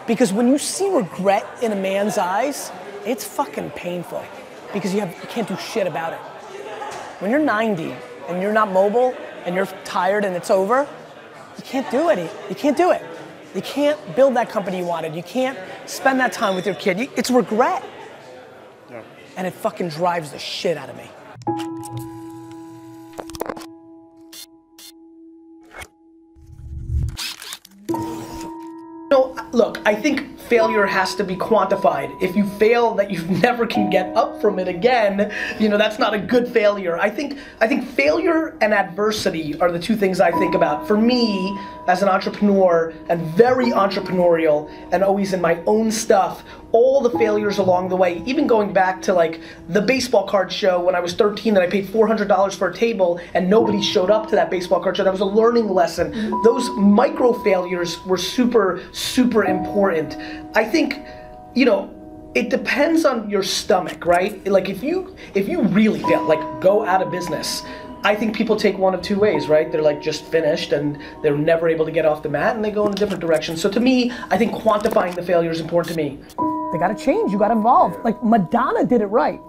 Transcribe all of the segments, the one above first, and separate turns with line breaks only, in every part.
Because when you see regret in a man's eyes, it's fucking painful because you can't do shit about it. When you're 90 and you're not mobile and you're tired and it's over, you can't do it. You can't do it. You can't build that company you wanted. You can't spend that time with your kid. It's regret. Yeah. And it fucking drives the shit out of me. Look, I think failure has to be quantified. If you fail that you never can get up from it again, that's not a good failure. I think failure and adversity are the two things I think about. For me, as an entrepreneur and very entrepreneurial and always in my own stuff, all the failures along the way, even going back to like the baseball card show when I was 13 and I paid $400 for a table and nobody showed up to that baseball card show. That was a learning lesson. Those micro failures were super, super important. I think, it depends on your stomach, right? Like if you really fail, like go out of business, I think people take one of two ways, right? They're like just finished and they're never able to get off the mat and they go in a different direction. So to me, I think quantifying the failure is important to me. They gotta change, you gotta evolve. Like Madonna did it right.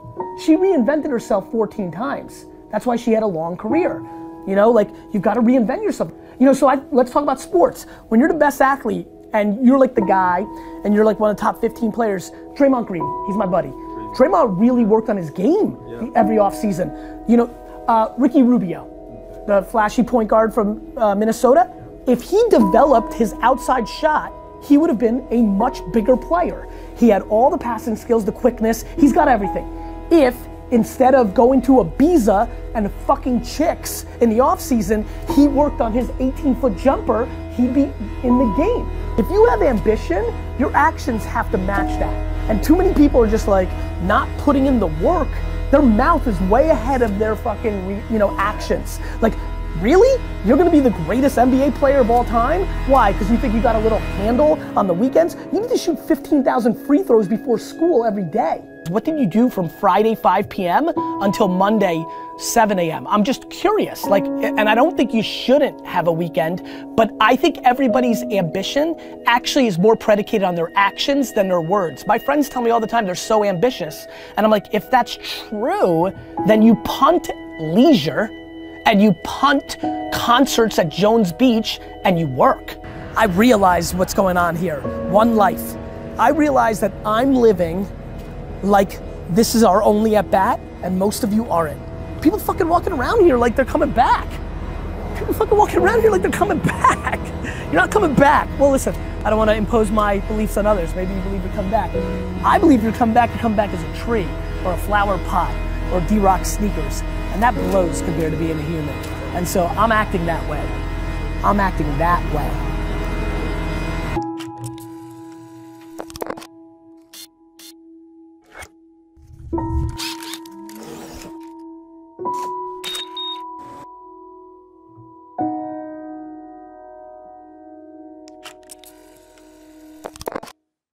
She reinvented herself 14 times. That's why she had a long career. Like you've gotta reinvent yourself. So let's talk about sports. When you're the best athlete and you're like the guy and you're like one of the top 15 players, Draymond Green, he's my buddy. Draymond really worked on his game every offseason. Ricky Rubio, the flashy point guard from Minnesota, if he developed his outside shot, he would have been a much bigger player. He had all the passing skills, the quickness, he's got everything. If instead of going to Ibiza and fucking chicks in the offseason, he worked on his 18-foot jumper, he'd be in the game. If you have ambition, your actions have to match that. And too many people are just like not putting in the work. Their mouth is way ahead of their fucking, actions. Like, really? You're gonna be the greatest NBA player of all time? Why? Because you think you got a little handle on the weekends? You need to shoot 15,000 free throws before school every day. What did you do from Friday 5 p.m. until Monday 7 a.m.? I'm just curious, and I don't think you shouldn't have a weekend, but I think everybody's ambition actually is more predicated on their actions than their words. My friends tell me all the time they're so ambitious, and I'm like, if that's true, then you punt leisure, and you punt concerts at Jones Beach, and you work. I realize what's going on here. One life. I realize that I'm living like this is our only at bat, and most of you aren't. People fucking walking around here like they're coming back. People fucking walking around here like they're coming back. You're not coming back. Well, listen, I don't want to impose my beliefs on others. Maybe you believe you come back. I believe you come back as a tree, or a flower pot, or D-Rock sneakers. And that blows compared to being a human. And so I'm acting that way. I'm acting that way.